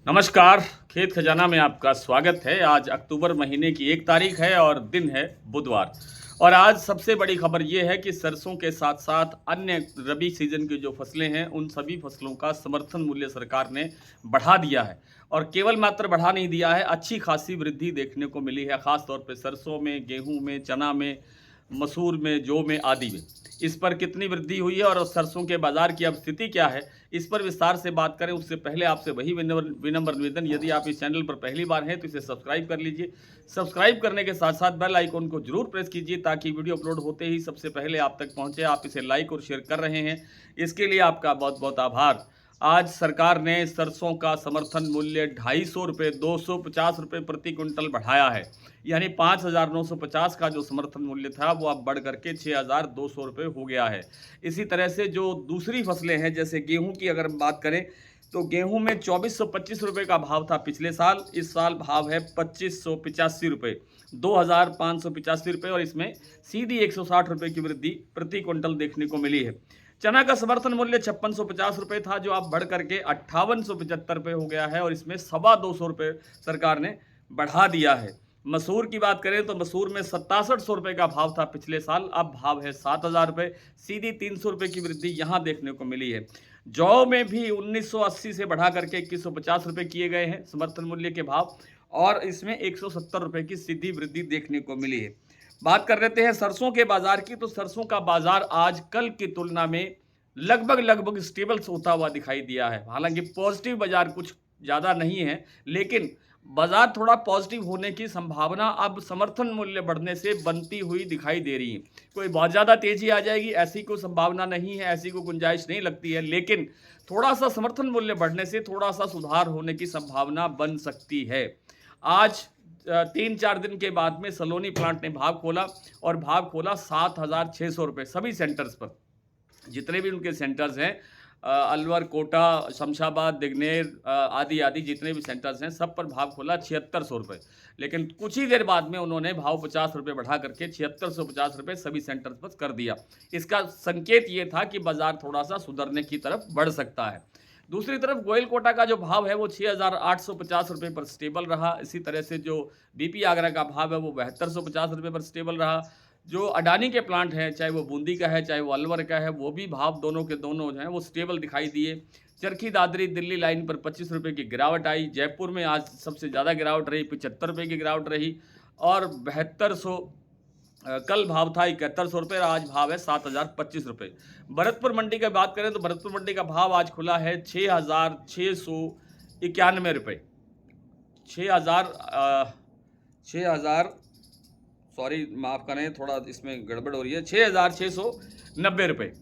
नमस्कार। खेत खजाना में आपका स्वागत है। आज अक्टूबर महीने की 1 तारीख है और दिन है बुधवार। और आज सबसे बड़ी खबर ये है कि सरसों के साथ साथ अन्य रबी सीजन की जो फसलें हैं उन सभी फसलों का समर्थन मूल्य सरकार ने बढ़ा दिया है। और केवल मात्र बढ़ा नहीं दिया है, अच्छी खासी वृद्धि देखने को मिली है, खास तौर पे सरसों में, गेहूं में, चना में, मसूर में, जौ में आदि में। इस पर कितनी वृद्धि हुई है और सरसों के बाजार की अब स्थिति क्या है, इस पर विस्तार से बात करें उससे पहले आपसे वही विनम्र निवेदन, यदि आप इस चैनल पर पहली बार हैं तो इसे सब्सक्राइब कर लीजिए। सब्सक्राइब करने के साथ साथ बेल आइकन को जरूर प्रेस कीजिए ताकि वीडियो अपलोड होते ही सबसे पहले आप तक पहुंचे। आप इसे लाइक और शेयर कर रहे हैं, इसके लिए आपका बहुत बहुत आभार। आज सरकार ने सरसों का समर्थन मूल्य 250 रुपये 250 रुपये प्रति क्विंटल बढ़ाया है। यानी 5,950 का जो समर्थन मूल्य था वो अब बढ़ करके 6,200 रुपये हो गया है। इसी तरह से जो दूसरी फसलें हैं, जैसे गेहूं की अगर बात करें तो गेहूं में 2,425 रुपये का भाव था पिछले साल। इस साल भाव है 2,585 रुपये, 2,585 रुपये, और इसमें सीधी 160 रुपये की वृद्धि प्रति क्विंटल देखने को मिली है। चना का समर्थन मूल्य 5,650 रुपये था, जो अब बढ़ करके 5,875 रुपये हो गया है, और इसमें 250 रुपये सरकार ने बढ़ा दिया है। मसूर की बात करें तो मसूर में 6700 रुपये का भाव था पिछले साल, अब भाव है 7,000 रुपये, सीधी 300 रुपये की वृद्धि यहाँ देखने को मिली है। जौ में भी 1980 से बढ़ा करके 2150 रुपये किए गए हैं समर्थन मूल्य के भाव, और इसमें 170 रुपये की सीधी वृद्धि देखने को मिली है। बात कर लेते हैं सरसों के बाजार की, तो सरसों का बाजार आज कल की तुलना में लगभग स्टेबल होता हुआ दिखाई दिया है। हालांकि पॉजिटिव बाजार कुछ ज़्यादा नहीं है, लेकिन बाजार थोड़ा पॉजिटिव होने की संभावना अब समर्थन मूल्य बढ़ने से बनती हुई दिखाई दे रही है। कोई बहुत ज़्यादा तेजी आ जाएगी ऐसी कोई संभावना नहीं है, ऐसी कोई गुंजाइश नहीं लगती है, लेकिन थोड़ा सा समर्थन मूल्य बढ़ने से थोड़ा सा सुधार होने की संभावना बन सकती है। आज 3-4 दिन के बाद में सलोनी प्लांट ने भाव खोला, और भाव खोला 7,600 रुपये सभी सेंटर्स पर। जितने भी उनके सेंटर्स हैं, अलवर, कोटा, शमशाबाद, दिग्नेर आदि आदि जितने भी सेंटर्स हैं, सब पर भाव खोला 7,600 रुपये। लेकिन कुछ ही देर बाद में उन्होंने भाव 50 रुपये बढ़ा करके 7,650 रुपये सभी सेंटर्स पर कर दिया। इसका संकेत ये था कि बाजार थोड़ा सा सुधरने की तरफ बढ़ सकता है। दूसरी तरफ गोयल कोटा का जो भाव है वो 6,850 रुपये पर स्टेबल रहा। इसी तरह से जो बीपी आगरा का भाव है वो 7,250 रुपये पर स्टेबल रहा। जो अडानी के प्लांट हैं, चाहे वो बूंदी का है चाहे वो अलवर का है, वो भी भाव दोनों के दोनों जो हैं वो स्टेबल दिखाई दिए। चरखी दादरी दिल्ली लाइन पर 25 रुपये की गिरावट आई। जयपुर में आज सबसे ज़्यादा गिरावट रही, 75 रुपये की गिरावट रही, और 7200 कल भाव था 7100 रुपये, आज भाव है 7,025 रुपये। भरतपुर मंडी की बात करें तो भरतपुर मंडी का भाव आज खुला है 6,691 रुपये। 6,000 सॉरी माफ़ करें, थोड़ा इसमें गड़बड़ हो रही है, 6,690 रुपये।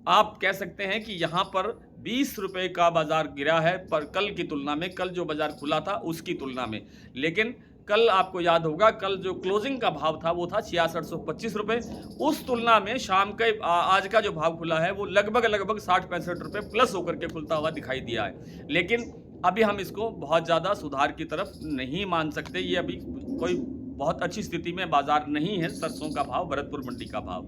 आप कह सकते हैं कि यहाँ पर 20 रुपये का बाजार गिरा है, पर कल की तुलना में, कल जो बाजार खुला था उसकी तुलना में। लेकिन कल आपको याद होगा, कल जो क्लोजिंग का भाव था वो था 6,625 रुपये। उस तुलना में शाम के आज का जो भाव खुला है वो लगभग 60-65 रुपये प्लस होकर के खुलता हुआ दिखाई दिया है। लेकिन अभी हम इसको बहुत ज़्यादा सुधार की तरफ नहीं मान सकते। ये अभी कोई बहुत अच्छी स्थिति में बाजार नहीं है सरसों का भाव, भरतपुर मंडी का भाव।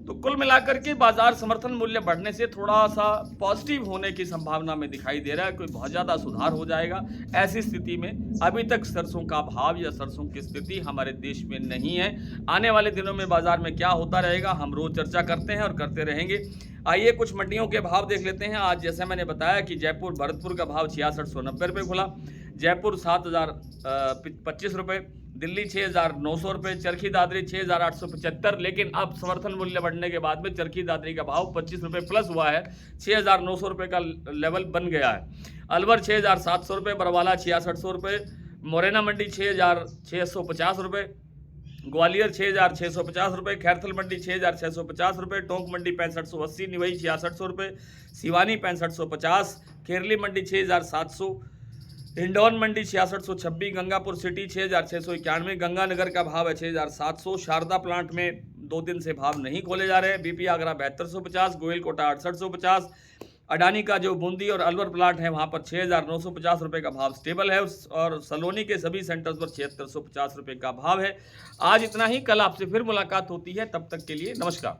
तो कुल मिलाकर के बाजार समर्थन मूल्य बढ़ने से थोड़ा सा पॉजिटिव होने की संभावना में दिखाई दे रहा है। कोई बहुत ज़्यादा सुधार हो जाएगा ऐसी स्थिति में अभी तक सरसों का भाव या सरसों की स्थिति हमारे देश में नहीं है। आने वाले दिनों में बाजार में क्या होता रहेगा हम रोज चर्चा करते हैं और करते रहेंगे। आइए कुछ मंडियों के भाव देख लेते हैं। आज जैसे मैंने बताया कि जयपुर भरतपुर का भाव 6,690 रुपये खुला। जयपुर 7,025 रुपये, दिल्ली 6,900 रुपये, चरखी दादरी 6,875। लेकिन अब समर्थन मूल्य बढ़ने के बाद में चरखी दादरी का भाव 25 रुपये प्लस हुआ है, 6,900 रुपये का लेवल बन गया है। अलवर 6,700 रुपये, बरवाला 6,600 रुपये, मोरेना मंडी 6,650 रुपये, ग्वालियर 6,650 रुपये, खैरथल मंडी 6,650 रुपये, टोंक मंडी 6580, निवई 6600 रुपये, सिवानी 6550, खेरली मंडी 6,700, हिंडौन मंडी 6626, गंगापुर सिटी 6,691, गंगानगर का भाव है 6,700। शारदा प्लांट में 2 दिन से भाव नहीं खोले जा रहे हैं। बीपी आगरा 7250, गोयल कोटा 6850, अडानी का जो बूंदी और अलवर प्लांट है वहाँ पर 6,950 रुपये का भाव स्टेबल है, और सलोनी के सभी सेंटर्स पर 7,650 रुपये का भाव है। आज इतना ही, कल आपसे फिर मुलाकात होती है, तब तक के लिए नमस्कार।